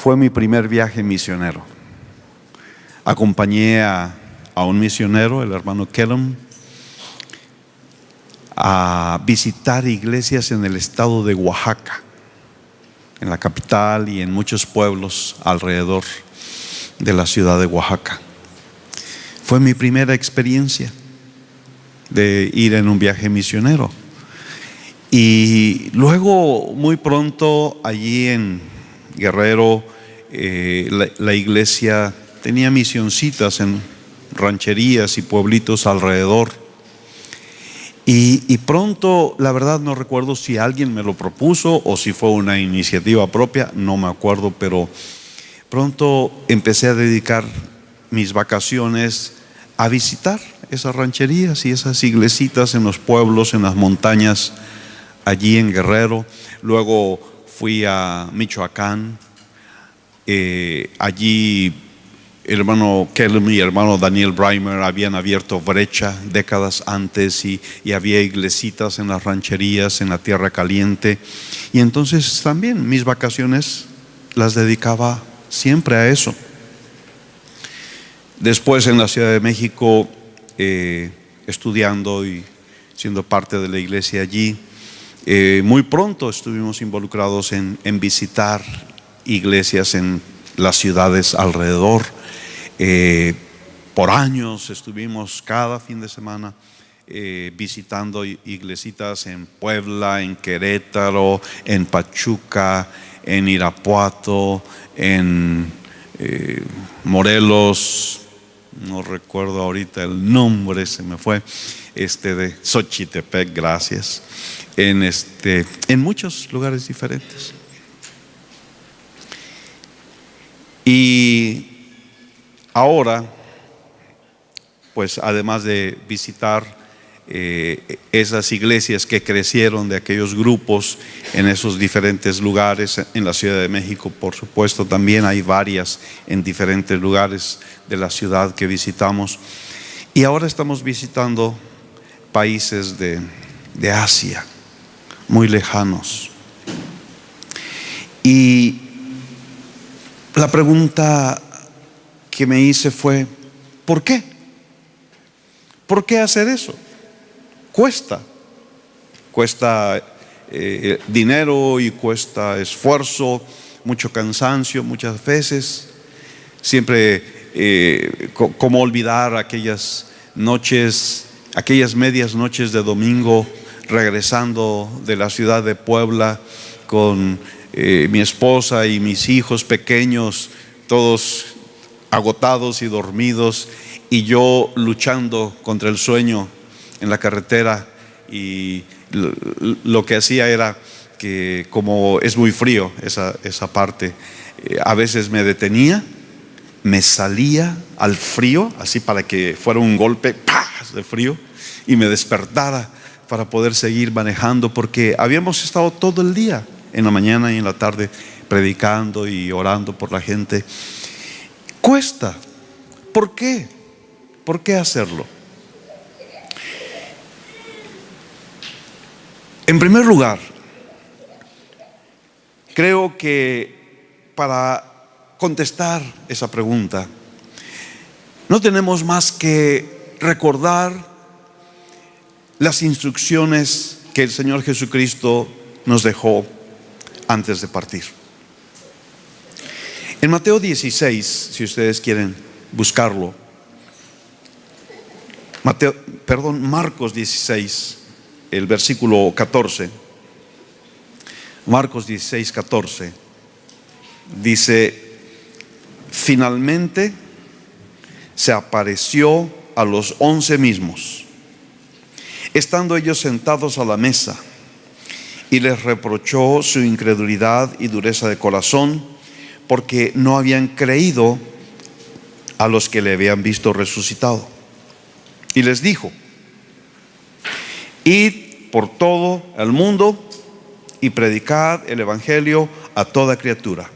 fue mi primer viaje misionero. Acompañé a un misionero, el hermano Kellum, a visitar iglesias en el estado de Oaxaca, en la capital y en muchos pueblos alrededor de la ciudad de Oaxaca. Fue mi primera experiencia de ir en un viaje misionero. Y luego, muy pronto, allí en Guerrero, la iglesia tenía misioncitas en rancherías y pueblitos alrededor. Y pronto, la verdad no recuerdo si alguien me lo propuso o si fue una iniciativa propia, no me acuerdo, pero pronto empecé a dedicar mis vacaciones a visitar esas rancherías y esas iglesitas en los pueblos, en las montañas, allí en Guerrero. Luego fui a Michoacán. Allí el hermano Kellum y el hermano Daniel Breimer habían abierto brecha décadas antes y había iglesitas en las rancherías, en la tierra caliente. Y entonces también mis vacaciones las dedicaba siempre a eso. Después en la Ciudad de México, estudiando y siendo parte de la iglesia allí, muy pronto estuvimos involucrados en visitar iglesias en las ciudades alrededor. Por años estuvimos cada fin de semana visitando iglesitas en Puebla, en Querétaro, en Pachuca, en Irapuato, en Morelos, no recuerdo ahorita el nombre, se me fue, de Xochitepec, gracias, en muchos lugares diferentes. Y ahora, pues además de visitar esas iglesias que crecieron de aquellos grupos en esos diferentes lugares, en la Ciudad de México, por supuesto, también hay varias en diferentes lugares de la ciudad que visitamos. Y ahora estamos visitando países de Asia, muy lejanos. Y la pregunta que me hice fue: ¿por qué? ¿Por qué hacer eso? Cuesta dinero y cuesta esfuerzo, mucho cansancio muchas veces. Siempre, ¿cómo olvidar aquellas noches, aquellas medias noches de domingo, regresando de la ciudad de Puebla con mi esposa y mis hijos pequeños, todos agotados y dormidos, y yo luchando contra el sueño en la carretera? Y lo que hacía era que, como es muy frío esa parte, a veces me detenía, me salía al frío, así para que fuera un golpe de frío, y me despertara para poder seguir manejando, porque habíamos estado todo el día, en la mañana y en la tarde, predicando y orando por la gente. Cuesta. ¿Por qué? ¿Por qué hacerlo? En primer lugar, creo que para contestar esa pregunta no tenemos más que recordar las instrucciones que el Señor Jesucristo nos dejó antes de partir. En Mateo 16, si ustedes quieren buscarlo, Marcos 16, el versículo 14, Marcos 16, 14, dice: finalmente se apareció a los 11 mismos, estando ellos sentados a la mesa, y les reprochó su incredulidad y dureza de corazón, porque no habían creído a los que le habían visto resucitado. Y les dijo: id por todo el mundo y predicad el evangelio a toda criatura.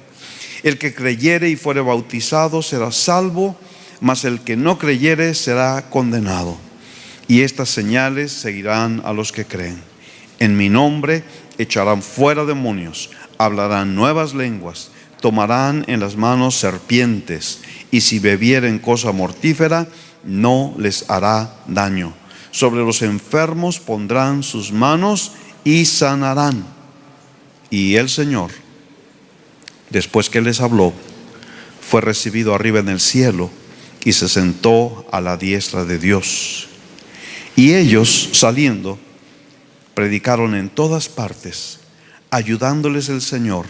El que creyere y fuere bautizado será salvo, mas el que no creyere será condenado. Y estas señales seguirán a los que creen: en mi nombre echarán fuera demonios, hablarán nuevas lenguas, tomarán en las manos serpientes, y si bebieren cosa mortífera, no les hará daño. Sobre los enfermos pondrán sus manos y sanarán. Y el Señor, después que les habló, fue recibido arriba en el cielo y se sentó a la diestra de Dios. Y ellos, saliendo, predicaron en todas partes, ayudándoles el Señor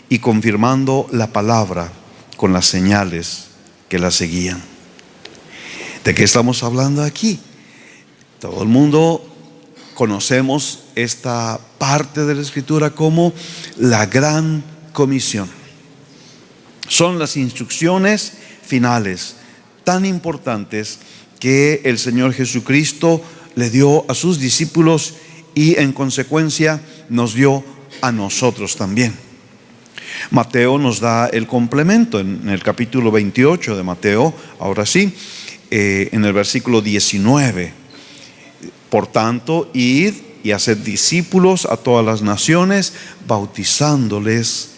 y confirmando la palabra con las señales que la seguían. ¿De qué estamos hablando aquí? Todo el mundo conocemos esta parte de la Escritura como la Gran Comisión. Son las instrucciones finales tan importantes que el Señor Jesucristo le dio a sus discípulos y en consecuencia nos dio a nosotros también. Mateo nos da el complemento en el capítulo 28 de Mateo, ahora sí, en el versículo 19. Por tanto, id y haced discípulos a todas las naciones, bautizándoles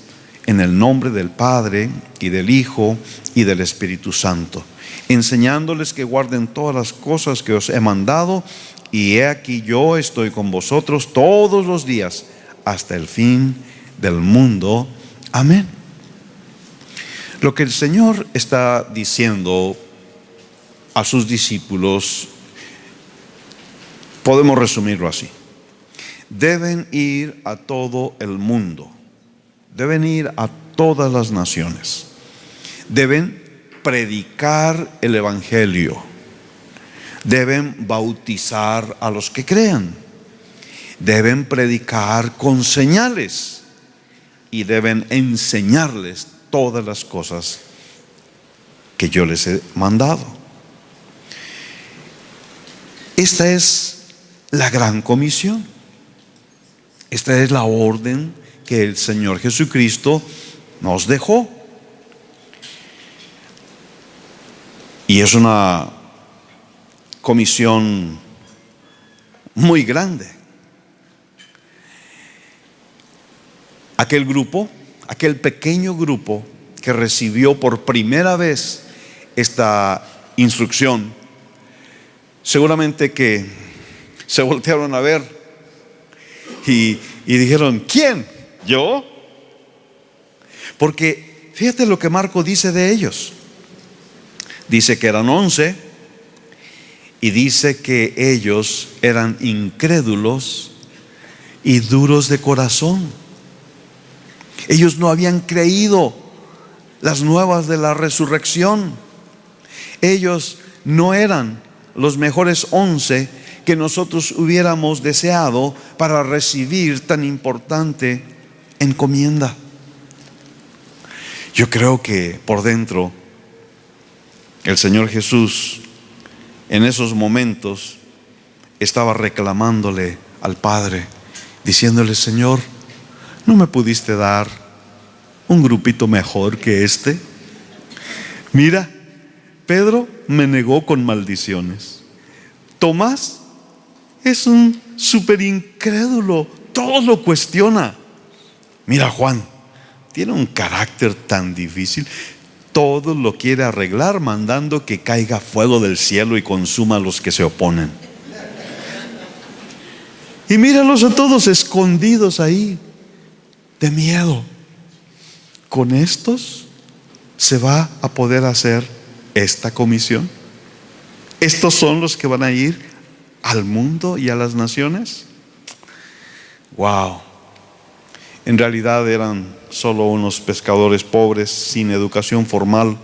en el nombre del Padre y del Hijo y del Espíritu Santo, enseñándoles que guarden todas las cosas que os he mandado, y he aquí yo estoy con vosotros todos los días hasta el fin del mundo. Amén. Lo que el Señor está diciendo a sus discípulos, podemos resumirlo así: deben ir a todo el mundo, deben ir a todas las naciones, deben predicar el Evangelio, deben bautizar a los que crean, deben predicar con señales y deben enseñarles todas las cosas que yo les he mandado. Esta es la gran comisión. Esta es la orden que el Señor Jesucristo nos dejó. Y es una comisión muy grande. Aquel grupo, aquel pequeño grupo que recibió por primera vez esta instrucción, seguramente que se voltearon a ver y dijeron: ¿quién? ¿Yo? Porque fíjate lo que Marco dice de ellos. Dice que eran 11 y dice que ellos eran incrédulos y duros de corazón. Ellos no habían creído las nuevas de la resurrección. Ellos no eran los mejores 11 que nosotros hubiéramos deseado para recibir tan importante encomienda. Yo creo que por dentro el Señor Jesús en esos momentos estaba reclamándole al Padre, diciéndole: Señor, ¿no me pudiste dar un grupito mejor que este? Mira, Pedro me negó con maldiciones. Tomás es un súper incrédulo, todo lo cuestiona. Mira, Juan tiene un carácter tan difícil, todo lo quiere arreglar mandando que caiga fuego del cielo y consuma a los que se oponen. Y míralos a todos escondidos ahí, de miedo. ¿Con estos se va a poder hacer esta comisión? ¿Estos son los que van a ir al mundo y a las naciones? Wow. En realidad eran solo unos pescadores pobres sin educación formal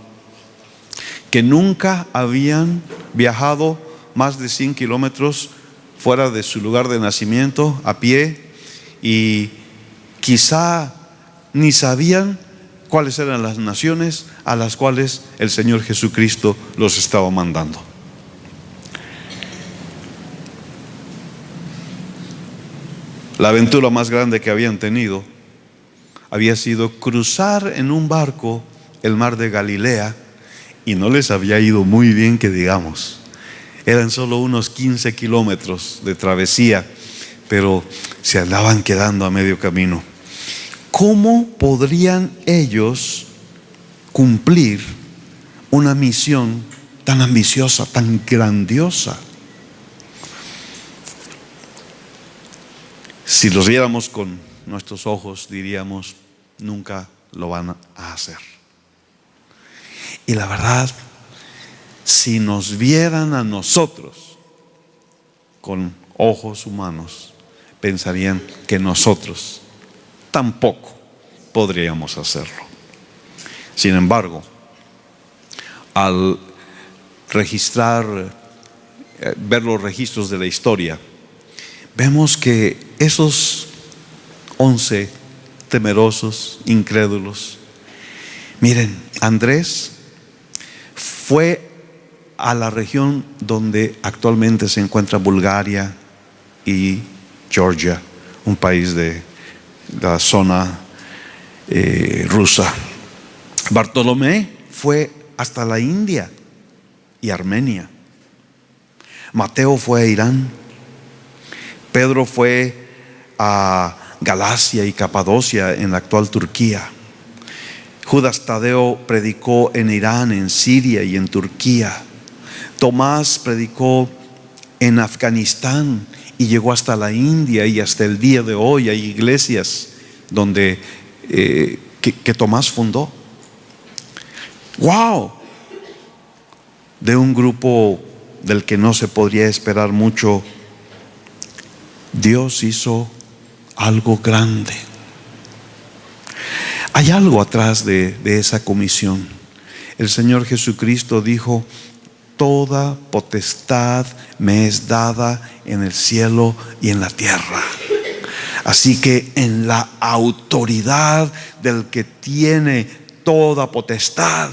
que nunca habían viajado más de 100 kilómetros fuera de su lugar de nacimiento a pie, y quizá ni sabían cuáles eran las naciones a las cuales el Señor Jesucristo los estaba mandando. La aventura más grande que habían tenido había sido cruzar en un barco el mar de Galilea, y no les había ido muy bien, que digamos. Eran solo unos 15 kilómetros de travesía, pero se andaban quedando a medio camino. ¿cómo podrían ellos cumplir una misión tan ambiciosa, tan grandiosa? Si los viéramos con nuestros ojos, diríamos, nunca lo van a hacer. Y la verdad, si nos vieran a nosotros con ojos humanos, pensarían que nosotros tampoco podríamos hacerlo. Sin embargo, al ver los registros de la historia, vemos que esos 11 temerosos, incrédulos, miren, Andrés fue a la región donde actualmente se encuentra Bulgaria y Georgia, un país de la zona rusa. Bartolomé fue hasta la India y Armenia. Mateo fue a Irán. Pedro fue a Galacia y Capadocia en la actual Turquía. Judas Tadeo predicó en Irán, en Siria y en Turquía. Tomás predicó en Afganistán y llegó hasta la India, y hasta el día de hoy hay iglesias donde que Tomás fundó. ¡Wow! De un grupo del que no se podría esperar mucho, Dios hizo algo grande. Hay algo atrás de esa comisión. El Señor Jesucristo dijo: toda potestad me es dada en el cielo y en la tierra. Así que en la autoridad del que tiene toda potestad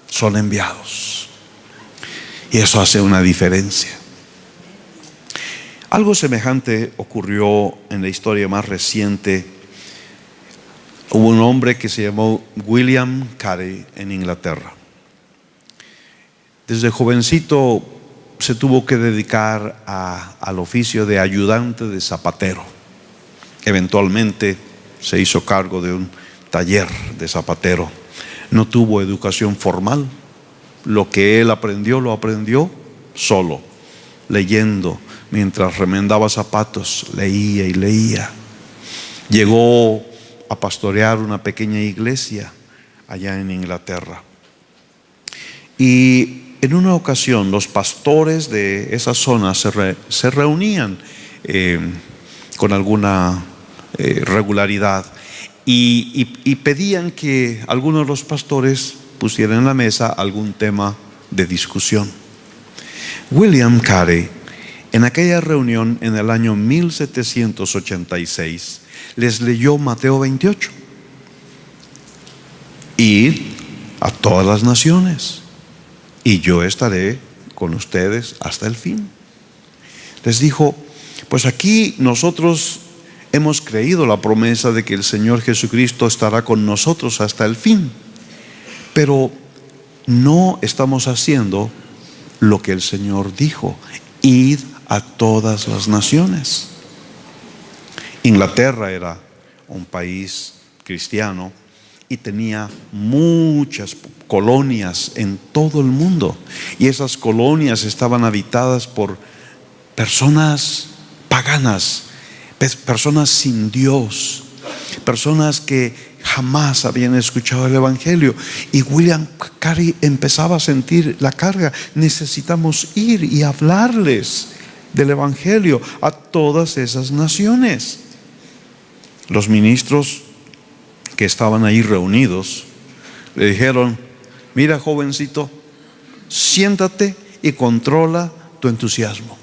son enviados. Y eso hace una diferencia. Algo semejante ocurrió en la historia más reciente. Hubo un hombre que se llamó William Carey en Inglaterra. Desde jovencito se tuvo que dedicar al oficio de ayudante de zapatero. Eventualmente se hizo cargo de un taller de zapatero. No tuvo educación formal. Lo que él aprendió, lo aprendió solo, leyendo. Mientras remendaba zapatos, leía y leía. Llegó a pastorear una pequeña iglesia allá en Inglaterra. Y en una ocasión los pastores de esa zona se reunían con alguna regularidad y pedían que algunos de los pastores pusieran en la mesa algún tema de discusión. William Carey, en aquella reunión en el año 1786, les leyó Mateo 28. Id a todas las naciones y yo estaré con ustedes hasta el fin. Les dijo: pues aquí nosotros hemos creído la promesa de que el Señor Jesucristo estará con nosotros hasta el fin, pero no estamos haciendo lo que el Señor dijo: id a todas las naciones. Inglaterra era un país cristiano y tenía muchas colonias en todo el mundo, y esas colonias estaban habitadas por personas paganas, personas sin Dios, personas que jamás habían escuchado el Evangelio. Y William Carey empezaba a sentir la carga: necesitamos ir y hablarles del Evangelio a todas esas naciones. Los ministros que estaban ahí reunidos le dijeron: mira, jovencito, siéntate y controla tu entusiasmo.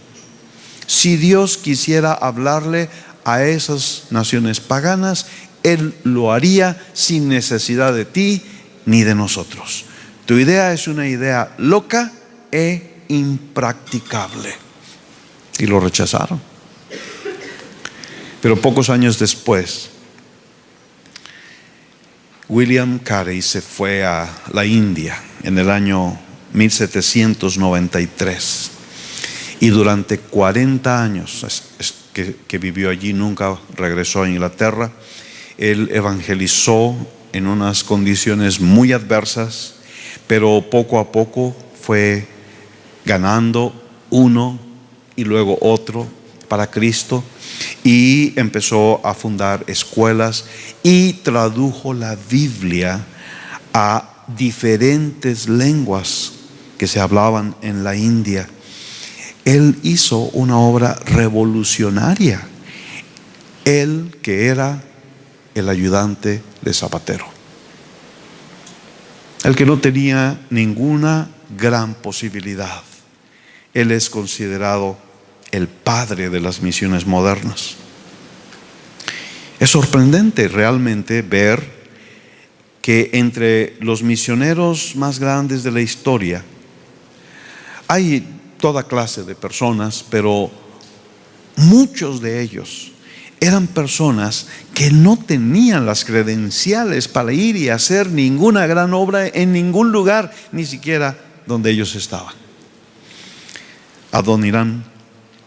Si Dios quisiera hablarle a esas naciones paganas, Él lo haría sin necesidad de ti ni de nosotros. Tu idea es una idea loca e impracticable. Y lo rechazaron. Pero pocos años después, William Carey se fue a la India en el año 1793. Y durante 40 años que vivió allí, nunca regresó a Inglaterra. Él evangelizó en unas condiciones muy adversas, pero poco a poco fue ganando uno y luego otro para Cristo, y empezó a fundar escuelas y tradujo la Biblia a diferentes lenguas que se hablaban en la India. Él hizo una obra revolucionaria, él que era el ayudante de Zapatero, el que no tenía ninguna gran posibilidad. Él es considerado el padre de las misiones modernas. Es sorprendente realmente ver que entre los misioneros más grandes de la historia hay toda clase de personas, pero muchos de ellos eran personas que no tenían las credenciales para ir y hacer ninguna gran obra en ningún lugar, ni siquiera donde ellos estaban. Adoniram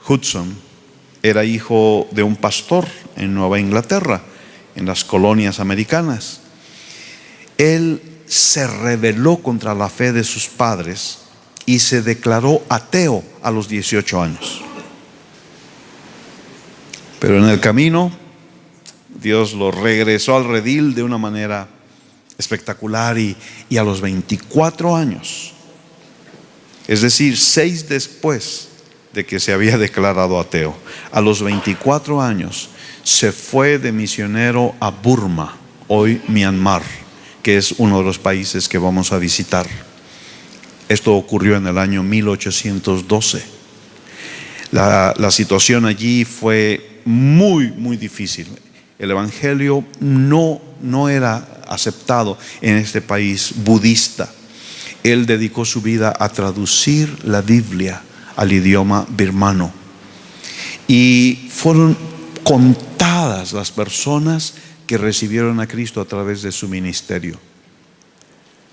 Hudson era hijo de un pastor en Nueva Inglaterra, en las colonias americanas. Él se rebeló contra la fe de sus padres y se declaró ateo a los 18 años. Pero en el camino, Dios lo regresó al redil de una manera espectacular, y a los 24 años, es decir, 6 después de que se había declarado ateo, a los 24 años se fue de misionero a Burma, hoy Myanmar, que es uno de los países que vamos a visitar. Esto ocurrió en el año 1812. La situación allí fue muy difícil. El evangelio no era aceptado en este país budista. Él dedicó su vida a traducir la Biblia al idioma birmano, y fueron contadas las personas que recibieron a Cristo a través de su ministerio.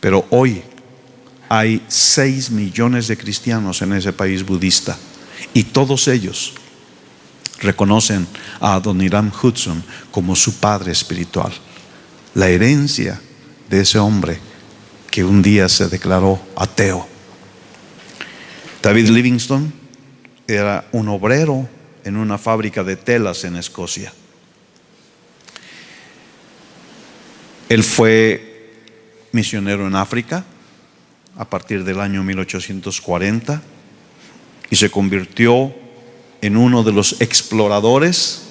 Pero hoy hay 6 millones de cristianos en ese país budista, y todos ellos reconocen a Adoniram Hudson como su padre espiritual, la herencia de ese hombre que un día se declaró ateo. David Livingstone era un obrero en una fábrica de telas en Escocia. Él fue misionero en África a partir del año 1840 y se convirtió en uno de los exploradores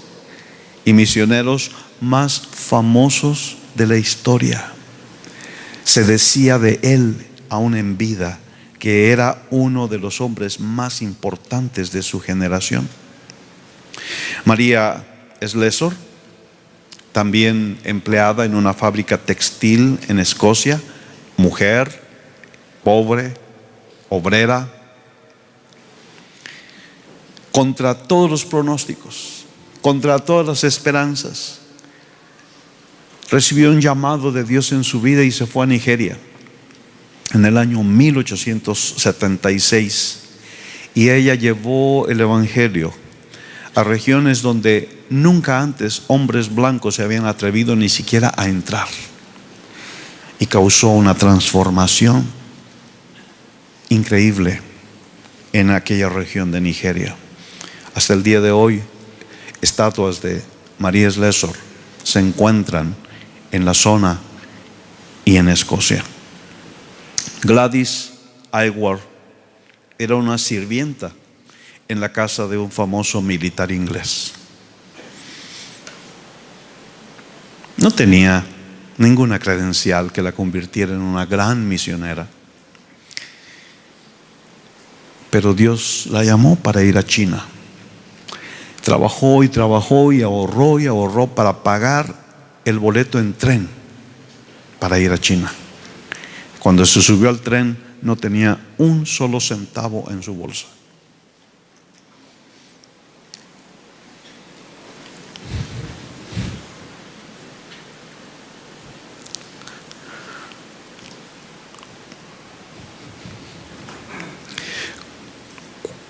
y misioneros más famosos de la historia. Se decía de él, aún en vida, que era uno de los hombres más importantes de su generación. María Slessor, también empleada en una fábrica textil en Escocia, mujer, pobre, obrera, contra todos los pronósticos, contra todas las esperanzas, recibió un llamado de Dios en su vida y se fue a Nigeria en el año 1876, y ella llevó el evangelio a regiones donde nunca antes hombres blancos se habían atrevido ni siquiera a entrar, y causó una transformación increíble en aquella región de Nigeria. Hasta el día de hoy, estatuas de María Slessor se encuentran en la zona y en Escocia. Gladys Aylward era una sirvienta en la casa de un famoso militar inglés. No tenía ninguna credencial que la convirtiera en una gran misionera, pero Dios la llamó para ir a China. Trabajó y ahorró para pagar el boleto en tren para ir a China. Cuando se subió al tren, no tenía un solo centavo en su bolsa.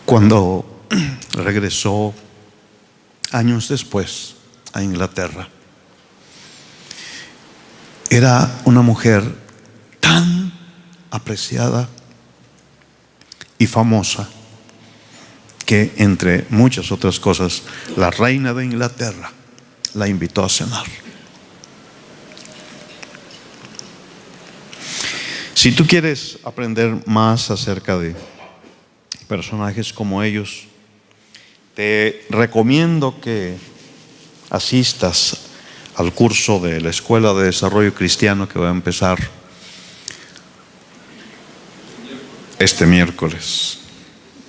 Cuando regresó años después a Inglaterra, Era una mujer tan apreciada y famosa que, entre muchas otras cosas, la reina de Inglaterra la invitó a cenar. Si tú quieres aprender más acerca de personajes como ellos, te recomiendo que asistas al curso de la Escuela de Desarrollo Cristiano que va a empezar este miércoles.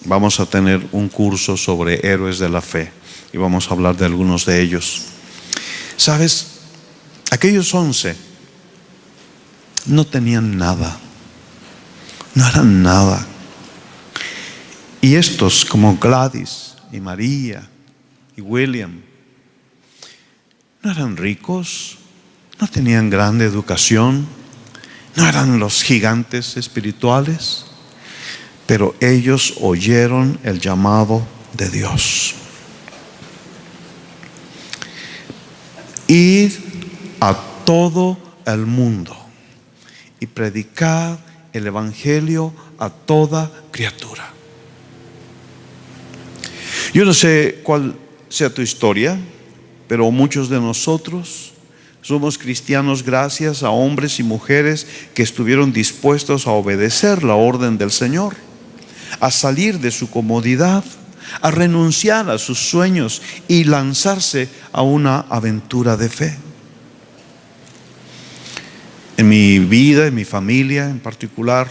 Vamos a tener un curso sobre héroes de la fe y vamos a hablar de algunos de ellos. ¿Sabes? Aquellos 11 no tenían nada, no eran nada. Y estos, como Gladys y María y William, no eran ricos, no tenían grande educación, no eran los gigantes espirituales, pero ellos oyeron el llamado de Dios. Id a todo el mundo y predicad el evangelio a toda criatura. Yo no sé cuál sea tu historia, pero muchos de nosotros somos cristianos gracias a hombres y mujeres que estuvieron dispuestos a obedecer la orden del Señor, a salir de su comodidad, a renunciar a sus sueños y lanzarse a una aventura de fe. En mi vida, en mi familia en particular,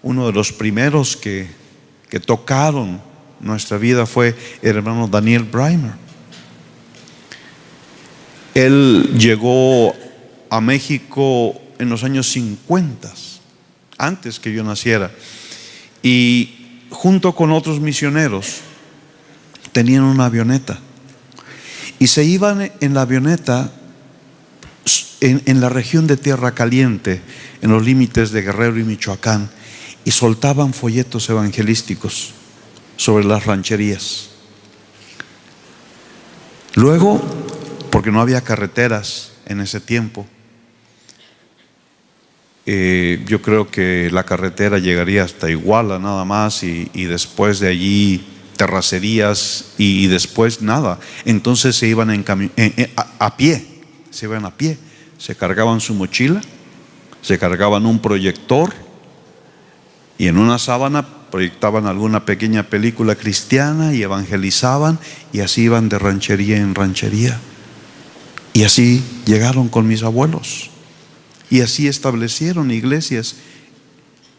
uno de los primeros que tocaron nuestra vida fue el hermano Daniel Breimer. Él llegó a México en los años 50, antes que yo naciera, y junto con otros misioneros tenían una avioneta y se iban en la avioneta en la región de Tierra Caliente, en los límites de Guerrero y Michoacán, y soltaban folletos evangelísticos sobre las rancherías. Luego, porque no había carreteras en ese tiempo, yo creo que la carretera llegaría hasta Iguala nada más, y después de allí terracerías, y después nada. Entonces se iban a pie, se iban a pie, se cargaban su mochila, se cargaban un proyector y en una sábana proyectaban alguna pequeña película cristiana y evangelizaban, y así iban de ranchería en ranchería. Y así llegaron con mis abuelos, y así establecieron iglesias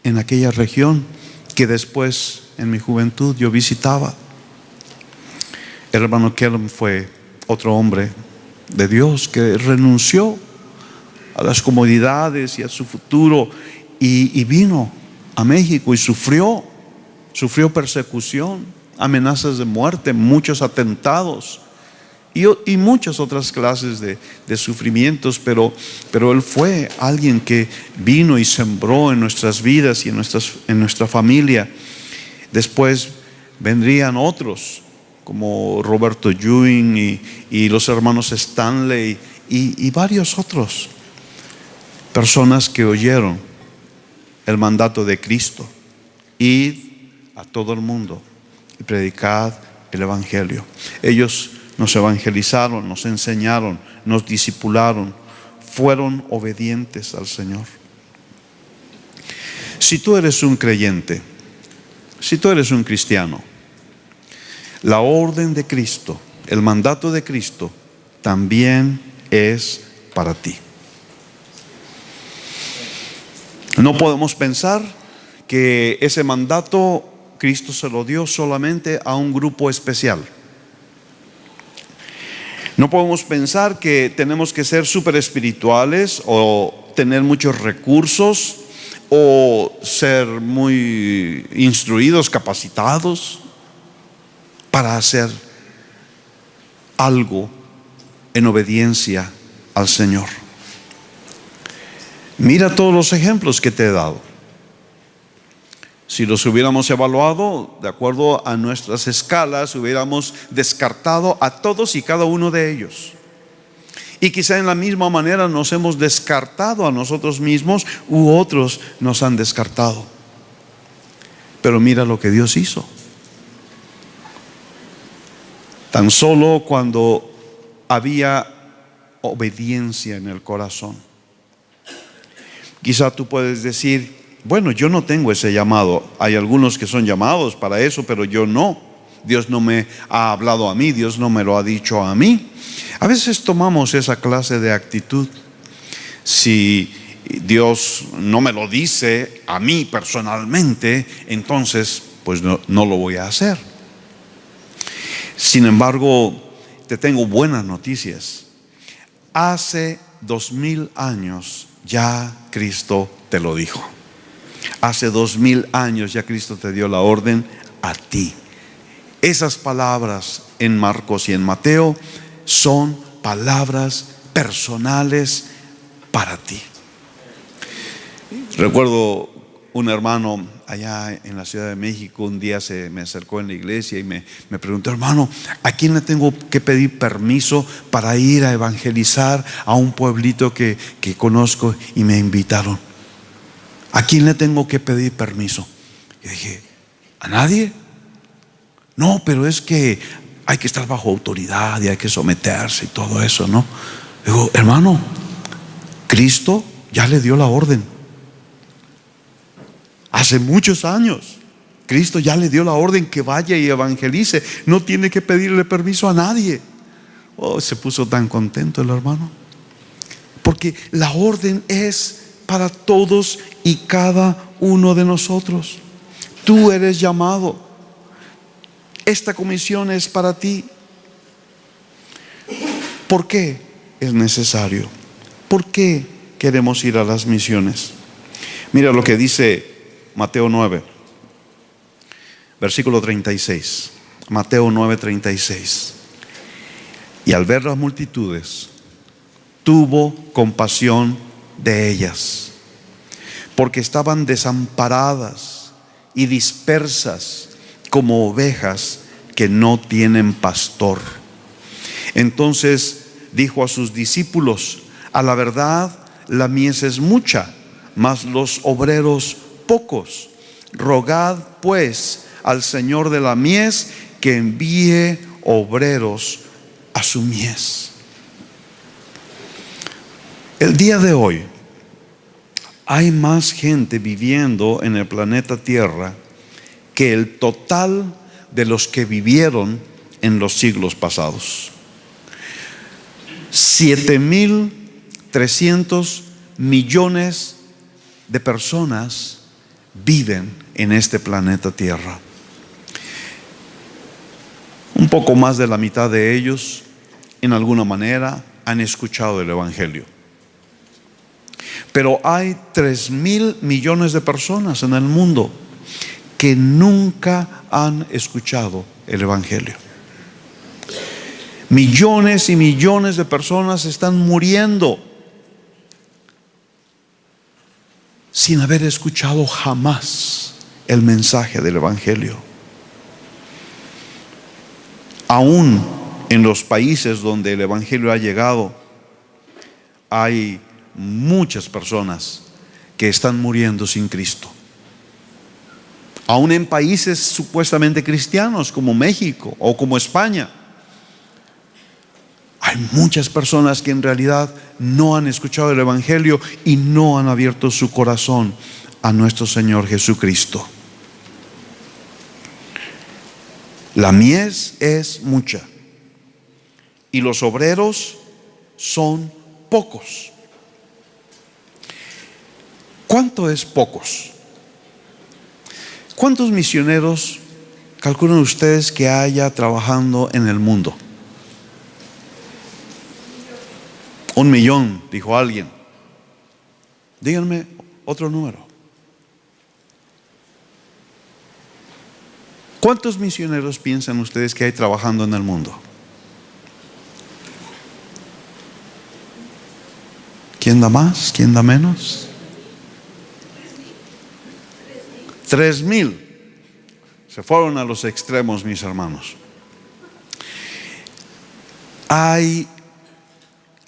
en aquella región que después, en mi juventud, yo visitaba. El hermano Kellum fue otro hombre de Dios que renunció a las comodidades y a su futuro y vino a México y sufrió persecución, amenazas de muerte, muchos atentados y muchas otras clases de sufrimientos, pero él fue alguien que vino y sembró en nuestras vidas y en nuestra familia. Después vendrían otros como Roberto Ewing y los hermanos Stanley y varios otros, personas que oyeron el mandato de Cristo: id a todo el mundo y predicad el evangelio. Ellos nos evangelizaron, nos enseñaron, nos discipularon, fueron obedientes al Señor. Si tú eres un creyente, si tú eres un cristiano, la orden de Cristo, el mandato de Cristo también es para ti. No podemos pensar que ese mandato Cristo se lo dio solamente a un grupo especial. No podemos pensar que tenemos que ser súper espirituales o tener muchos recursos o ser muy instruidos, capacitados para hacer algo en obediencia al Señor. Mira todos los ejemplos que te he dado. Si los hubiéramos evaluado de acuerdo a nuestras escalas, hubiéramos descartado a todos y cada uno de ellos. Y quizá en la misma manera nos hemos descartado a nosotros mismos u otros nos han descartado. Pero mira lo que Dios hizo. Tan solo cuando había obediencia en el corazón. Quizá tú puedes decir, bueno, yo no tengo ese llamado. Hay algunos que son llamados para eso, pero yo no. Dios no me ha hablado a mí, Dios no me lo ha dicho a mí. A veces tomamos esa clase de actitud. Si Dios no me lo dice a mí personalmente, entonces pues no lo voy a hacer. Sin embargo, te tengo buenas noticias. Hace 2000 años ya Cristo te lo dijo. Hace 2000 años ya Cristo te dio la orden a ti. Esas palabras en Marcos y en Mateo son palabras personales para ti. Recuerdo un hermano allá en la Ciudad de México, un día se me acercó en la iglesia y me preguntó, hermano, ¿a quién le tengo que pedir permiso para ir a evangelizar a un pueblito que conozco y me invitaron? ¿A quién le tengo que pedir permiso? Y dije, ¿a nadie? No, pero es que hay que estar bajo autoridad y hay que someterse y todo eso, ¿no? Digo, hermano, Cristo ya le dio la orden. Hace muchos años, Cristo ya le dio la orden que vaya y evangelice. No tiene que pedirle permiso a nadie. Oh, se puso tan contento el hermano. Porque la orden es para todos y cada uno de nosotros. Tú eres llamado. Esta comisión es para ti. ¿Por qué es necesario? ¿Por qué queremos ir a las misiones? Mira lo que dice Mateo 9, versículo 36. Mateo 9, 36. Y al ver las multitudes, tuvo compasión de ellas, porque estaban desamparadas y dispersas como ovejas que no tienen pastor. Entonces dijo a sus discípulos, a la verdad la mies es mucha, mas los obreros pocos. Rogad pues al Señor de la mies que envíe obreros a su mies. El día de hoy hay más gente viviendo en el planeta Tierra que el total de los que vivieron en los siglos pasados. 7.300 millones de personas viven en este planeta Tierra. Un poco más de la mitad de ellos, en alguna manera, han escuchado el Evangelio. Pero hay 3.000 millones de personas en el mundo que nunca han escuchado el Evangelio. Millones y millones de personas están muriendo sin haber escuchado jamás el mensaje del Evangelio. Aún en los países donde el Evangelio ha llegado, hay muchas personas que están muriendo sin Cristo. Aún en países supuestamente cristianos como México o como España, hay muchas personas que en realidad no han escuchado el Evangelio y no han abierto su corazón a nuestro Señor Jesucristo. La mies es mucha y los obreros son pocos. ¿Cuánto es pocos? ¿Cuántos misioneros calculan ustedes que haya trabajando en el mundo? 1 millón, dijo alguien. Díganme otro número. ¿Cuántos misioneros piensan ustedes que hay trabajando en el mundo? ¿Quién da más? ¿Quién da menos? 3.000. Se fueron a los extremos, mis hermanos. Hay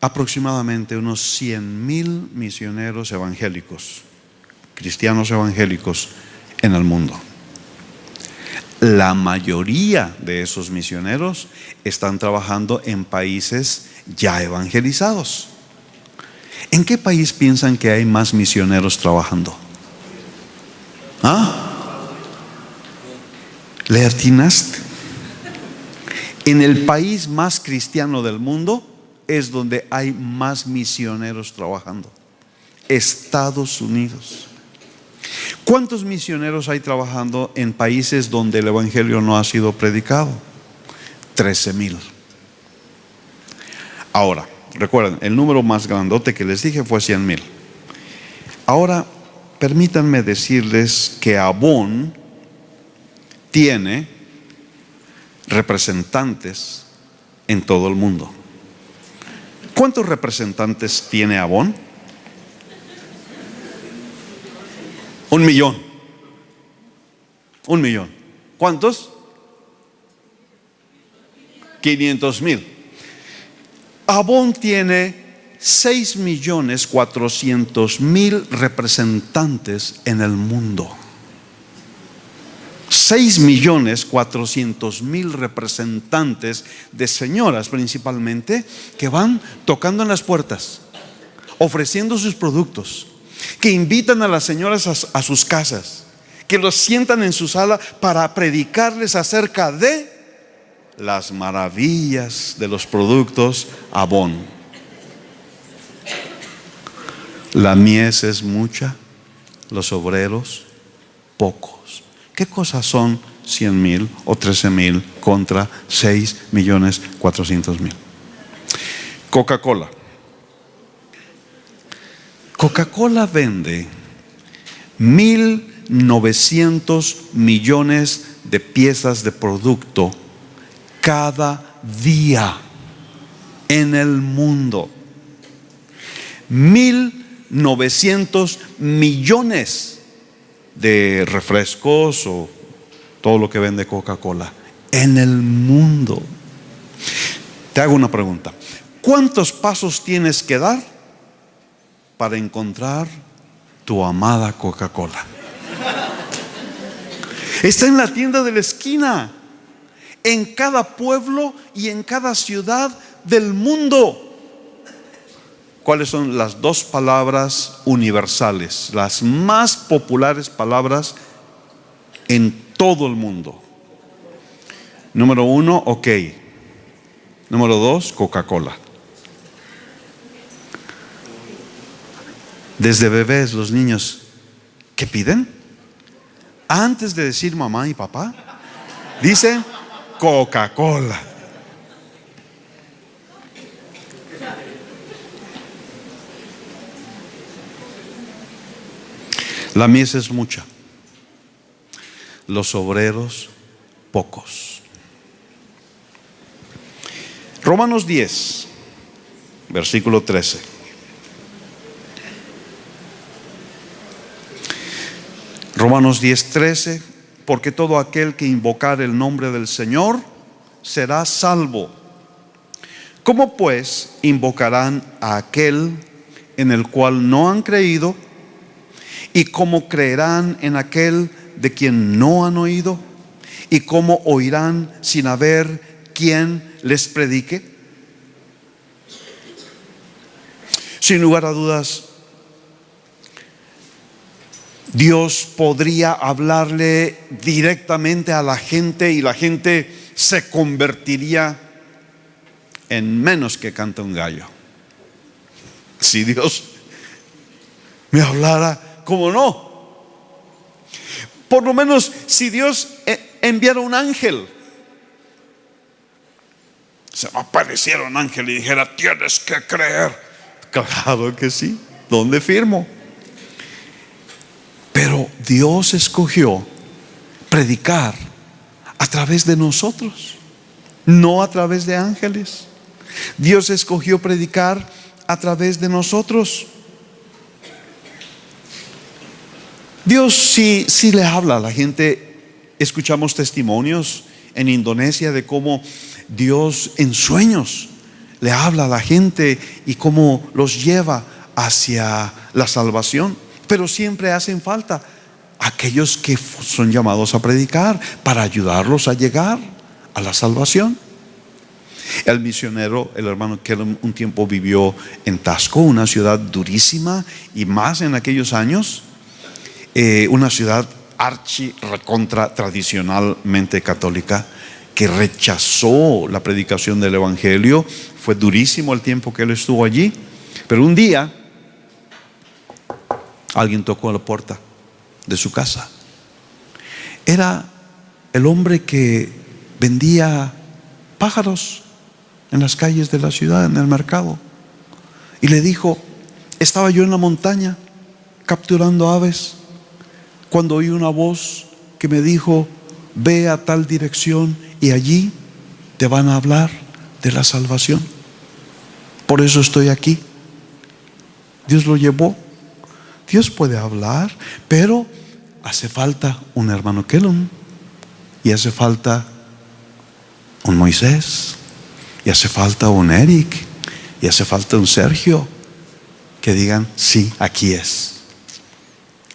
aproximadamente unos 100,000 misioneros evangélicos, cristianos evangélicos en el mundo. La mayoría de esos misioneros están trabajando en países ya evangelizados. ¿En qué país piensan que hay más misioneros trabajando? ¿Ah? ¿Le atinaste? En el país más cristiano del mundo es donde hay más misioneros trabajando: Estados Unidos. ¿Cuántos misioneros hay trabajando en países donde el evangelio no ha sido predicado? 13,000. Ahora, recuerden, el número más grandote que les dije fue 100,000. Ahora, permítanme decirles que Avon tiene representantes en todo el mundo. ¿Cuántos representantes tiene Avon? 1,000,000. 1,000,000. ¿Cuántos? 500,000. Avon tiene 6,400,000 representantes en el mundo. 6,400,000 representantes de señoras principalmente, que van tocando en las puertas, ofreciendo sus productos, que invitan a las señoras a sus casas, que los sientan en su sala para predicarles acerca de las maravillas de los productos Avon. La mies es mucha, los obreros pocos. ¿Qué cosas son 100,000 o 13,000 contra 6,400,000? Coca-Cola. Coca-Cola vende 1,900 millones de piezas de producto cada día en el mundo. 1,900 millones de refrescos o todo lo que vende Coca-Cola en el mundo. Te hago una pregunta: ¿cuántos pasos tienes que dar para encontrar tu amada Coca-Cola? Está en la tienda de la esquina, en cada pueblo y en cada ciudad del mundo. ¿Cuáles son las dos palabras universales, las más populares palabras en todo el mundo? Número 1, ok. Número 2, Coca-Cola. Desde bebés los niños, ¿qué piden? Antes de decir mamá y papá, dicen Coca-Cola. La mies es mucha, los obreros pocos. Romanos 10, versículo 13. Romanos 10, 13. Porque todo aquel que invocare el nombre del Señor será salvo. ¿Cómo pues invocarán a aquel en el cual no han creído? ¿Y cómo creerán en aquel de quien no han oído? ¿Y cómo oirán sin haber quien les predique? Sin lugar a dudas, Dios podría hablarle directamente a la gente y la gente se convertiría en menos que canta un gallo. Si Dios me hablara, ¿cómo no? Por lo menos si Dios enviara un ángel, se me apareciera un ángel y dijera, tienes que creer. Claro que sí. ¿Dónde firmo? Pero Dios escogió predicar a través de nosotros, no a través de ángeles. Dios escogió predicar a través de nosotros. Dios sí le habla a la gente. Escuchamos testimonios en Indonesia de cómo Dios en sueños le habla a la gente y cómo los lleva hacia la salvación. Pero siempre hacen falta aquellos que son llamados a predicar para ayudarlos a llegar a la salvación. El misionero, el hermano Kellum, un tiempo vivió en Tasco, una ciudad durísima, y más en aquellos años, una ciudad recontra tradicionalmente católica, que rechazó la predicación del evangelio. Fue durísimo el tiempo que él estuvo allí. Pero un día alguien tocó a la puerta de su casa. Era el hombre que vendía pájaros en las calles de la ciudad, en el mercado, y le dijo: estaba yo en la montaña capturando aves, cuando oí una voz que me dijo: ve a tal dirección y allí te van a hablar de la salvación. Por eso estoy aquí. Dios lo llevó. Dios puede hablar, pero hace falta un hermano Kellum, y hace falta un Moisés, y hace falta un Eric, y hace falta un Sergio, que digan: sí, aquí es.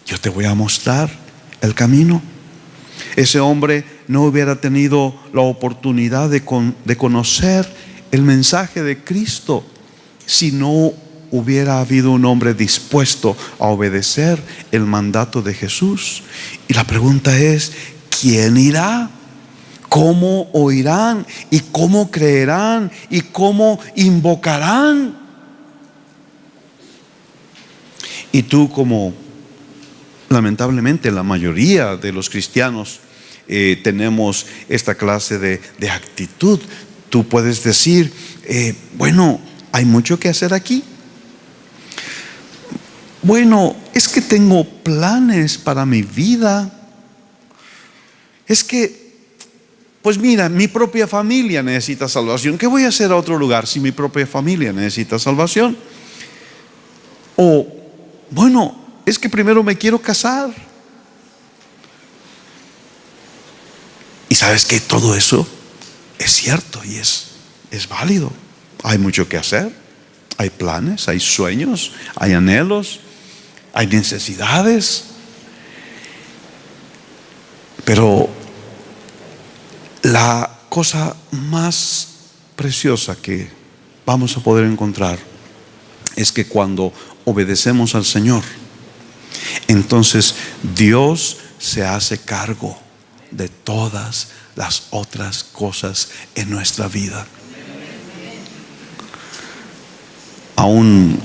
Yo te voy a mostrar el camino. Ese hombre no hubiera tenido la oportunidad de conocer el mensaje de Cristo si no hubiera habido un hombre dispuesto a obedecer el mandato de Jesús. Y la pregunta es: ¿quién irá? ¿Cómo oirán? ¿Y cómo creerán? ¿Y cómo invocarán? Y tú, como lamentablemente la mayoría de los cristianos tenemos esta clase de actitud, tú puedes decir: bueno, hay mucho que hacer aquí. Bueno, es que tengo planes para mi vida. Es que, pues mira, mi propia familia necesita salvación. ¿Qué voy a hacer a otro lugar si mi propia familia necesita salvación? O, bueno, es que primero me quiero casar. Y sabes que todo eso es cierto y es válido. Hay mucho que hacer. Hay planes, hay sueños, hay anhelos, hay necesidades. Pero la cosa más preciosa que vamos a poder encontrar es que cuando obedecemos al Señor, entonces Dios se hace cargo de todas las otras cosas en nuestra vida. Aún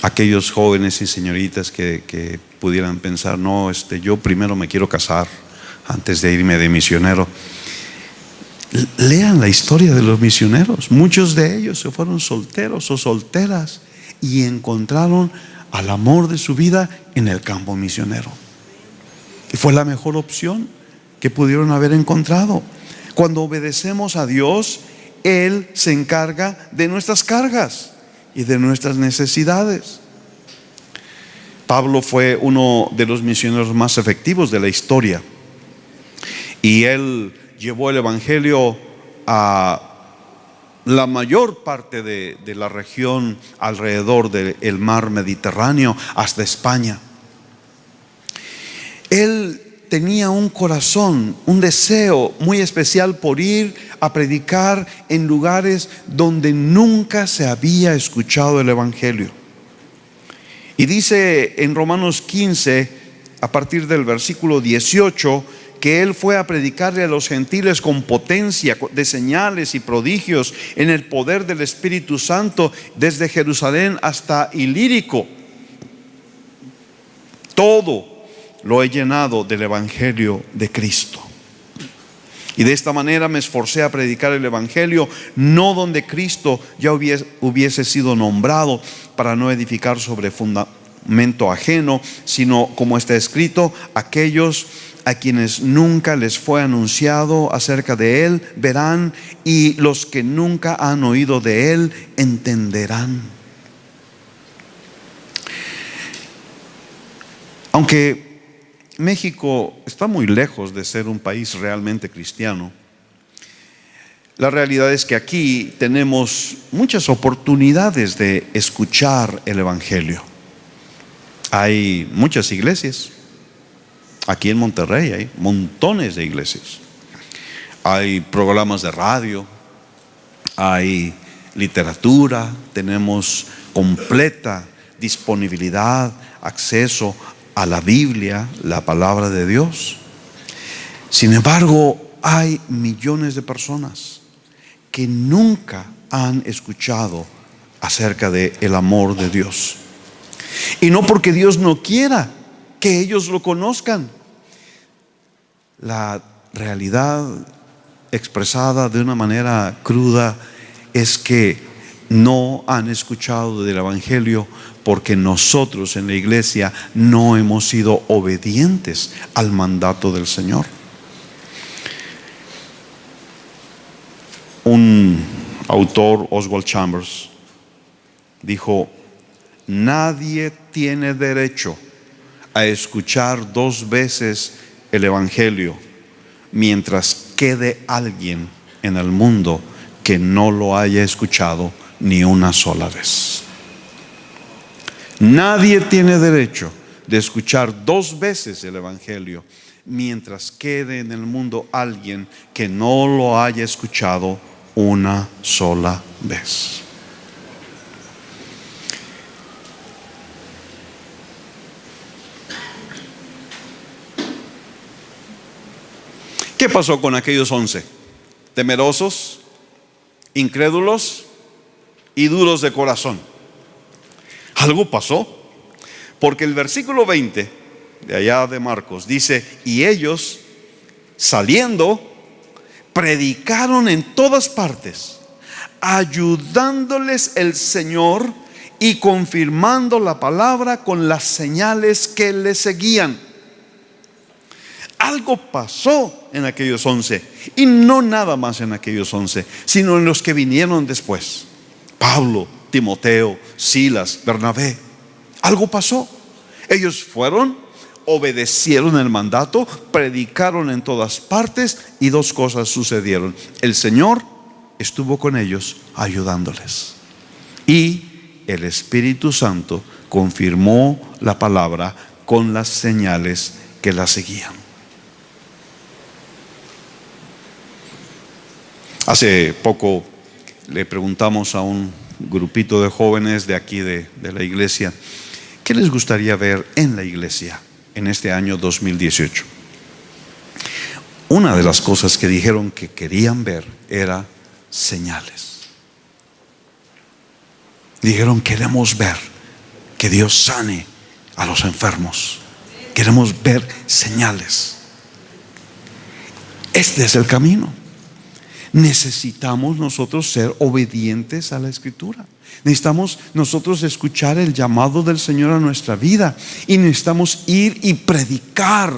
aquellos jóvenes y señoritas que pudieran pensar: no, yo primero me quiero casar antes de irme de misionero. Lean la historia de los misioneros. Muchos de ellos se fueron solteros o solteras y encontraron al amor de su vida en el campo misionero. Y fue la mejor opción que pudieron haber encontrado. Cuando obedecemos a Dios, Él se encarga de nuestras cargas y de nuestras necesidades. Pablo fue uno de los misioneros más efectivos de la historia, y él llevó el evangelio a la mayor parte de la región alrededor del mar Mediterráneo, hasta España. Él tenía un corazón, un deseo muy especial por ir a predicar en lugares donde nunca se había escuchado el evangelio. Y dice en Romanos 15, a partir del versículo 18, que él fue a predicarle a los gentiles con potencia de señales y prodigios, en el poder del Espíritu Santo, desde Jerusalén hasta Ilírico. Todo lo he llenado del evangelio de Cristo. Y de esta manera me esforcé a predicar el evangelio, no donde Cristo ya hubiese sido nombrado, para no edificar sobre fundamento ajeno, sino, como está escrito: aquellos a quienes nunca les fue anunciado acerca de él verán, y los que nunca han oído de él entenderán. Aunque México está muy lejos de ser un país realmente cristiano, La realidad es que aquí tenemos muchas oportunidades de escuchar el Evangelio. Hay muchas iglesias. Aquí en Monterrey hay montones de iglesias. Hay programas de radio, hay literatura, tenemos completa disponibilidad, acceso a la Biblia, la palabra de Dios. Sin embargo, hay millones de personas que nunca han escuchado acerca del amor de Dios. Y no porque Dios no quiera que ellos lo conozcan. La realidad expresada de una manera cruda es que no han escuchado del Evangelio porque nosotros en la iglesia no hemos sido obedientes al mandato del Señor. Un autor, Oswald Chambers, dijo: nadie tiene derecho a escuchar 2 veces el Evangelio mientras quede alguien en el mundo que no lo haya escuchado ni una sola vez. Nadie tiene derecho de escuchar 2 veces el Evangelio mientras quede en el mundo alguien que no lo haya escuchado una sola vez. ¿Qué pasó con aquellos 11? Temerosos, incrédulos y duros de corazón. Algo pasó, porque el versículo 20 de allá de Marcos dice: y ellos, saliendo, predicaron en todas partes, ayudándoles el Señor y confirmando la palabra con las señales que le seguían. Algo pasó en aquellos 11, y no nada más en aquellos 11, sino en los que vinieron después: Pablo, Timoteo, Silas, Bernabé. Algo pasó. Ellos fueron, obedecieron el mandato, predicaron en todas partes, y 2 cosas sucedieron: el Señor estuvo con ellos ayudándoles, y el Espíritu Santo confirmó la palabra con las señales que la seguían. Hace poco le preguntamos a un grupito de jóvenes de aquí de la iglesia qué les gustaría ver en la iglesia en este año 2018. Una de las cosas que dijeron que querían ver era señales. Dijeron: queremos ver que Dios sane a los enfermos. Queremos ver señales. Este es el camino. Necesitamos nosotros ser obedientes a la Escritura. Necesitamos nosotros escuchar el llamado del Señor a nuestra vida, y necesitamos ir y predicar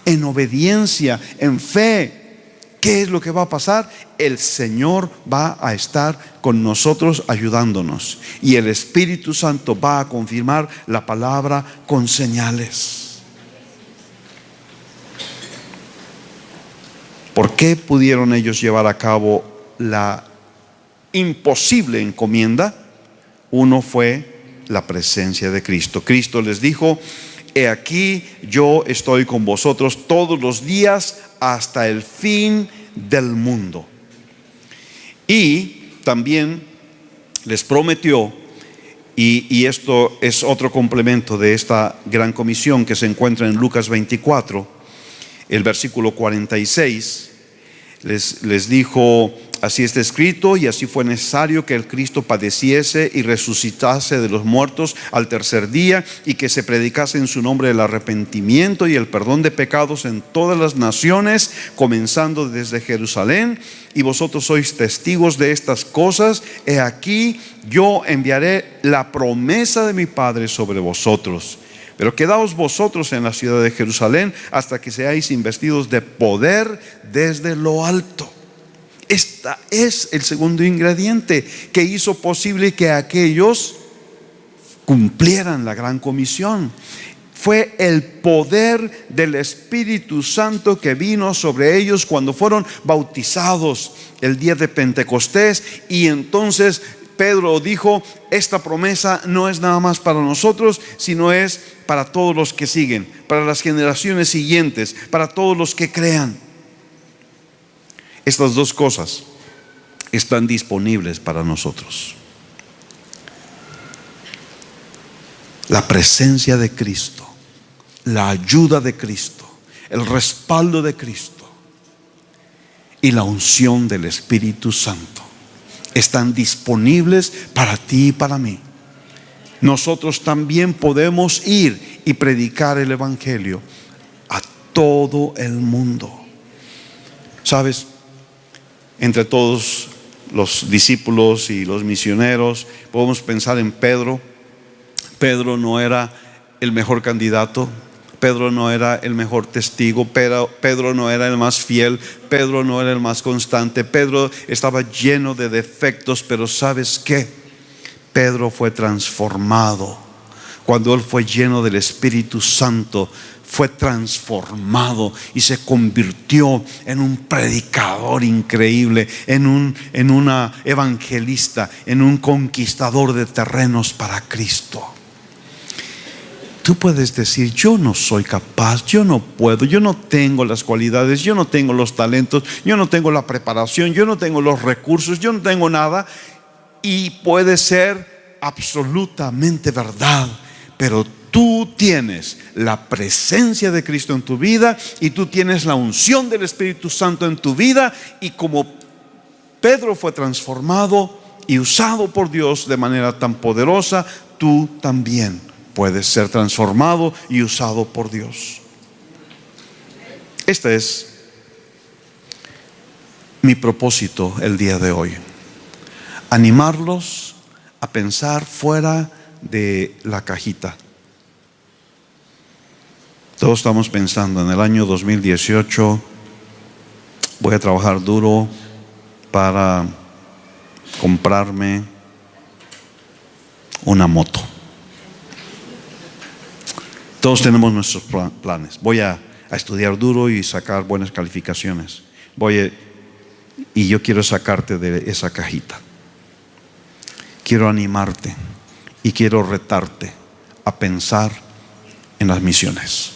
en obediencia, en fe. ¿Qué es lo que va a pasar? El Señor va a estar con nosotros ayudándonos, y el Espíritu Santo va a confirmar la palabra con señales. ¿Por qué pudieron ellos llevar a cabo la imposible encomienda? Uno fue la presencia de Cristo. Cristo les dijo: he aquí, yo estoy con vosotros todos los días hasta el fin del mundo. Y también les prometió, y esto es otro complemento de esta gran comisión que se encuentra en Lucas 24, el versículo 46, les dijo: así está escrito, y así fue necesario que el Cristo padeciese y resucitase de los muertos al tercer día, y que se predicase en su nombre el arrepentimiento y el perdón de pecados en todas las naciones, comenzando desde Jerusalén. Y vosotros sois testigos de estas cosas. He aquí, yo enviaré la promesa de mi Padre sobre vosotros. Pero quedaos vosotros en la ciudad de Jerusalén hasta que seáis investidos de poder desde lo alto. Este es el segundo ingrediente que hizo posible que aquellos cumplieran la gran comisión. fue el poder del Espíritu Santo que vino sobre ellos cuando fueron bautizados el día de Pentecostés. Y entonces Pedro dijo: esta promesa no es nada más para nosotros, sino es para todos los que siguen, para las generaciones siguientes, para todos los que crean. Estas dos cosas están disponibles para nosotros: la presencia de Cristo, la ayuda de Cristo, el respaldo de Cristo y la unción del Espíritu Santo. Están disponibles para ti y para mí. Nosotros también podemos ir y predicar el Evangelio a todo el mundo. ¿Sabes? Entre todos los discípulos y los misioneros podemos pensar en Pedro. Pedro no era el mejor candidato, Pedro no era el mejor testigo, Pedro no era el más fiel, Pedro no era el más constante, Pedro estaba lleno de defectos. Pero ¿sabes qué? Pedro fue transformado. Cuando él fue lleno del Espíritu Santo, fue transformado y se convirtió en un predicador increíble, en un evangelista, en un conquistador de terrenos para Cristo. Tú puedes decir: yo no soy capaz, yo no puedo, yo no tengo las cualidades, yo no tengo los talentos, yo no tengo la preparación, yo no tengo los recursos, yo no tengo nada. Y puede ser absolutamente verdad, pero tú tienes la presencia de Cristo en tu vida y tú tienes la unción del Espíritu Santo en tu vida. Y como Pedro fue transformado y usado por Dios de manera tan poderosa, tú también puedes ser transformado y usado por Dios. Este es mi propósito el día de hoy: animarlos a pensar fuera de la cajita. Todos estamos pensando en el año 2018: voy a trabajar duro para comprarme una moto. Todos tenemos nuestros planes. Voy a estudiar duro y sacar buenas calificaciones. Y yo quiero sacarte de esa cajita. Quiero animarte y quiero retarte a pensar en las misiones,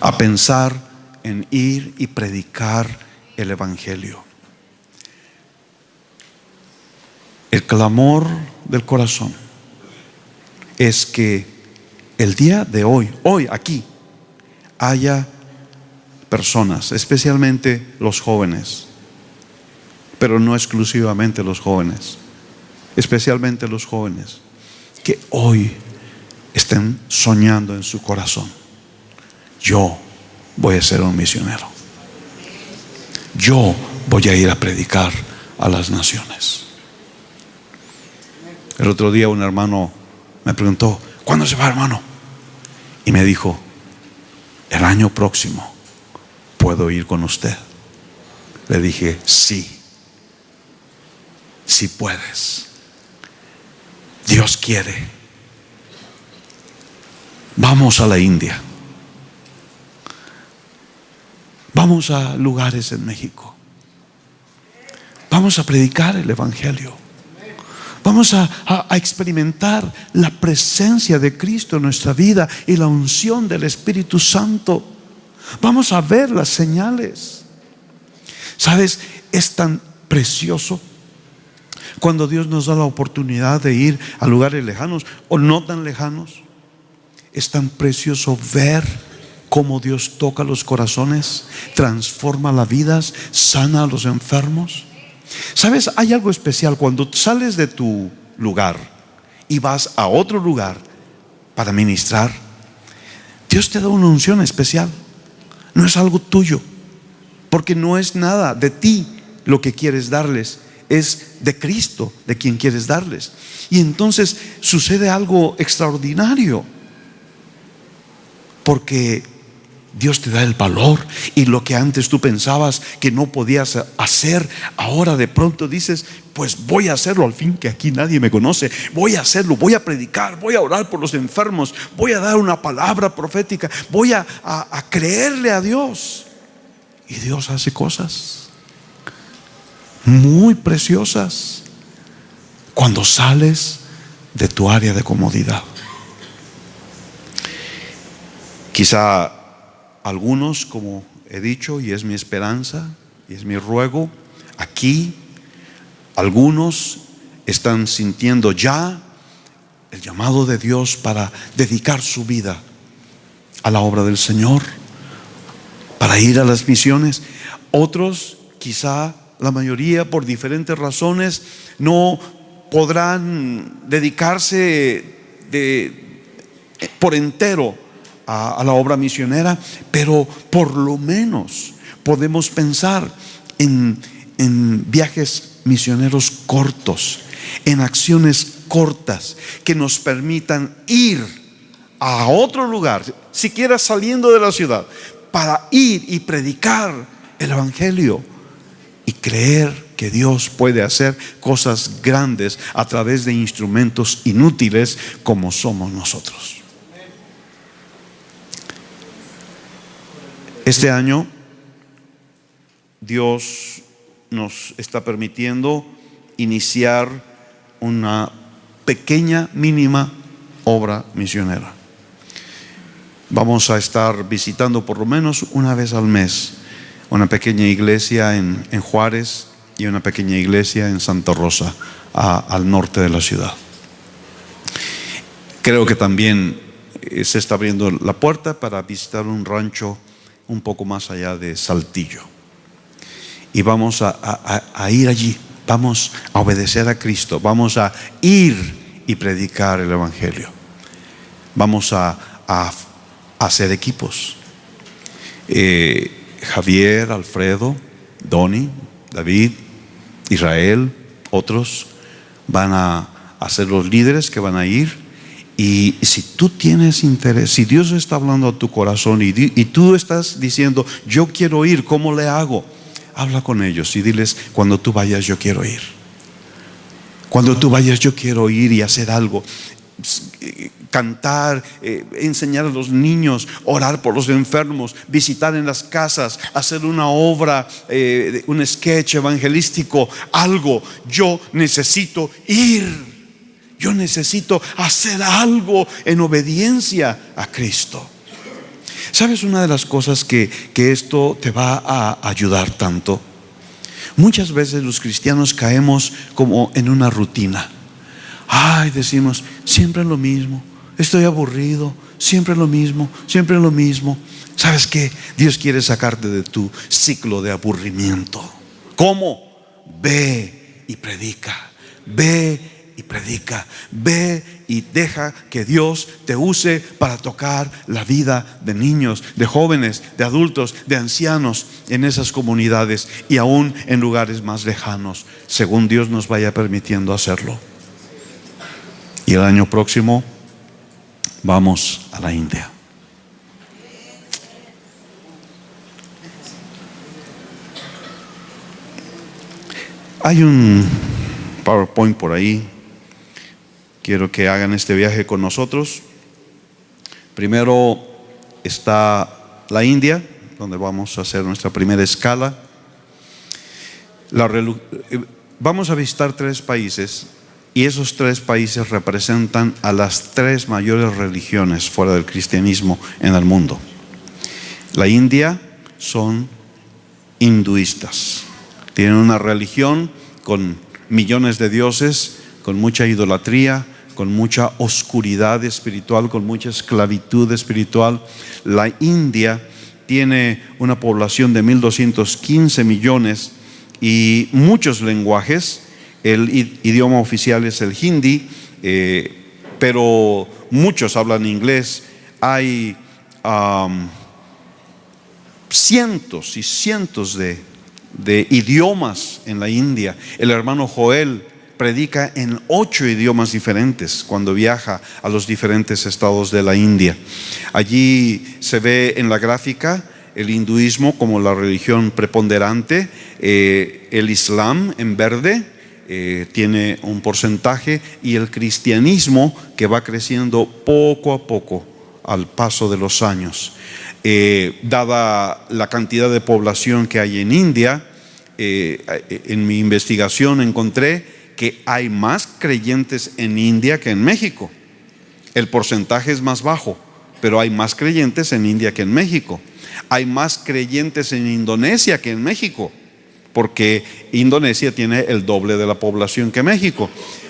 a pensar en ir y predicar el Evangelio. El clamor del corazón es que el día de hoy aquí, haya personas, especialmente los jóvenes, pero no exclusivamente los jóvenes, especialmente los jóvenes, que hoy estén soñando en su corazón: yo voy a ser un misionero, yo voy a ir a predicar a las naciones. El otro día un hermano me preguntó: ¿cuándo se va, hermano? Y me dijo: el año próximo, ¿puedo ir con usted? Le dije: sí, sí puedes. Dios quiere. Vamos a la India. Vamos a lugares en México. Vamos a predicar el Evangelio. Vamos a experimentar la presencia de Cristo en nuestra vida y la unción del Espíritu Santo. Vamos a ver las señales. ¿Sabes? Es tan precioso cuando Dios nos da la oportunidad de ir a lugares lejanos o no tan lejanos. Es tan precioso ver cómo Dios toca los corazones, transforma las vidas, sana a los enfermos. ¿Sabes? Hay algo especial cuando sales de tu lugar y vas a otro lugar para ministrar. Dios te da una unción especial. No es algo tuyo, porque no es nada de ti lo que quieres darles, es de Cristo de quien quieres darles. Y entonces sucede algo extraordinario, porque Dios te da el valor, y lo que antes tú pensabas que no podías hacer, ahora de pronto dices: pues voy a hacerlo, al fin que aquí nadie me conoce, voy a hacerlo, voy a predicar, voy a orar por los enfermos, voy a dar una palabra profética, voy a creerle a Dios. Y Dios hace cosas muy preciosas cuando sales de tu área de comodidad. Quizá algunos, como he dicho, y es mi esperanza y es mi ruego, aquí algunos están sintiendo ya el llamado de Dios para dedicar su vida a la obra del Señor, para ir a las misiones. Otros, quizá la mayoría, por diferentes razones, no podrán dedicarse por entero a la obra misionera, pero por lo menos podemos pensar en viajes misioneros cortos, en acciones cortas que nos permitan ir a otro lugar, siquiera saliendo de la ciudad, para ir y predicar el Evangelio y creer que Dios puede hacer cosas grandes a través de instrumentos inútiles como somos nosotros. Este año Dios nos está permitiendo iniciar una pequeña, mínima obra misionera. Vamos a estar visitando por lo menos una vez al mes una pequeña iglesia en Juárez y una pequeña iglesia en Santa Rosa, al norte de la ciudad. Creo que también se está abriendo la puerta para visitar un rancho un poco más allá de Saltillo. Y vamos a ir allí, vamos a obedecer a Cristo, vamos a ir y predicar el Evangelio. Vamos a hacer equipos. Javier, Alfredo, Donny, David, Israel, otros van a ser los líderes que van a ir. Y si tú tienes interés, si Dios está hablando a tu corazón y tú estás diciendo: yo quiero ir, ¿cómo le hago? Habla con ellos y diles: cuando tú vayas, yo quiero ir. Cuando tú vayas, yo quiero ir y hacer algo. Cantar, enseñar a los niños, orar por los enfermos, visitar en las casas, hacer una obra, un sketch evangelístico, algo. Yo necesito ir. Yo necesito hacer algo en obediencia a Cristo. ¿Sabes una de las cosas que esto te va a ayudar tanto? Muchas veces los cristianos caemos como en una rutina. Ay, decimos: siempre lo mismo, estoy aburrido, siempre lo mismo, siempre lo mismo. ¿Sabes qué? Dios quiere sacarte de tu ciclo de aburrimiento. ¿Cómo? Ve y predica. Ve y predica. Ve y deja que Dios te use para tocar la vida de niños, de jóvenes, de adultos, de ancianos en esas comunidades y aún en lugares más lejanos, según Dios nos vaya permitiendo hacerlo. Y el año próximo vamos a la India. Hay un PowerPoint por ahí. Quiero que hagan este viaje con nosotros. Primero está la India, donde vamos a hacer nuestra primera escala. Vamos a visitar 3 países, y esos 3 países representan a las 3 mayores religiones fuera del cristianismo en el mundo. La India son hinduistas. Tienen una religión con millones de dioses, con mucha idolatría, con mucha oscuridad espiritual, con mucha esclavitud espiritual. La India tiene una población de 1.215 millones y muchos lenguajes. El idioma oficial es el hindi, pero muchos hablan inglés. Hay cientos y cientos de idiomas en la India. El hermano Joel predica en 8 idiomas diferentes cuando viaja a los diferentes estados de la India. Allí se ve en la gráfica el hinduismo como la religión preponderante, el islam en verde tiene un porcentaje, y el cristianismo, que va creciendo poco a poco al paso de los años. Dada la cantidad de población que hay en India, en mi investigación encontré que hay más creyentes en India que en México. El porcentaje es más bajo, pero hay más creyentes en India que en México. Hay más creyentes en Indonesia que en México, porque Indonesia tiene el doble de la población que México,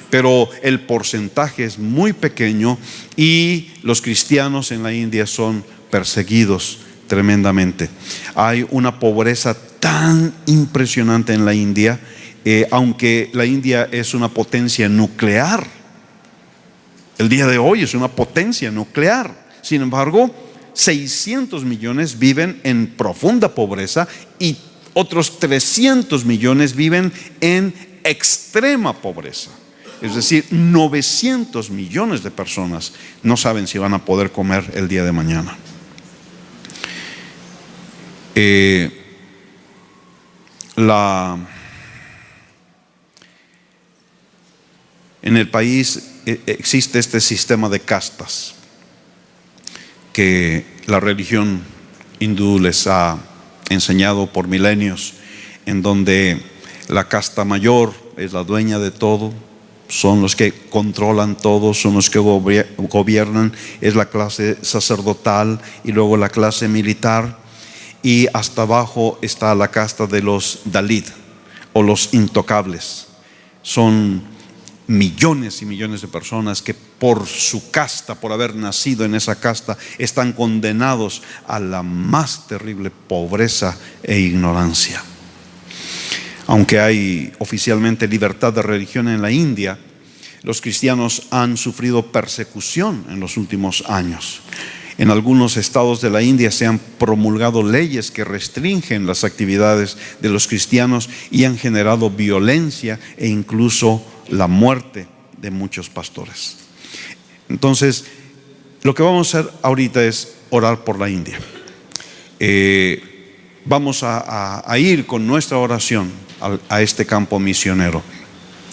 pero el porcentaje es muy pequeño, y los cristianos en la India son perseguidos tremendamente. Hay una pobreza tan impresionante en la India, aunque la India es una potencia nuclear. El día de hoy es una potencia nuclear. Sin embargo, 600 millones viven en profunda pobreza, y otros 300 millones viven en extrema pobreza. Es decir, 900 millones de personas no saben si van a poder comer el día de mañana. En el país existe este sistema de castas que la religión hindú les ha enseñado por milenios, en donde la casta mayor es la dueña de todo, son los que controlan todo, son los que gobiernan, es la clase sacerdotal y luego la clase militar, y hasta abajo está la casta de los Dalit o los intocables. Son millones y millones de personas que por su casta, por haber nacido en esa casta, están condenados a la más terrible pobreza e ignorancia. Aunque hay oficialmente libertad de religión en la India, los cristianos han sufrido persecución en los últimos años. En algunos estados de la India se han promulgado leyes que restringen las actividades de los cristianos y han generado violencia e incluso la muerte de muchos pastores. Entonces, lo que vamos a hacer ahorita es orar por la India. Vamos a ir con nuestra oración a este campo misionero.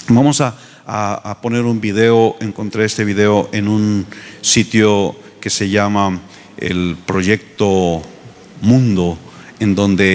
Vamos a poner un video. Encontré este video en un sitio que se llama el Proyecto Mundo, en donde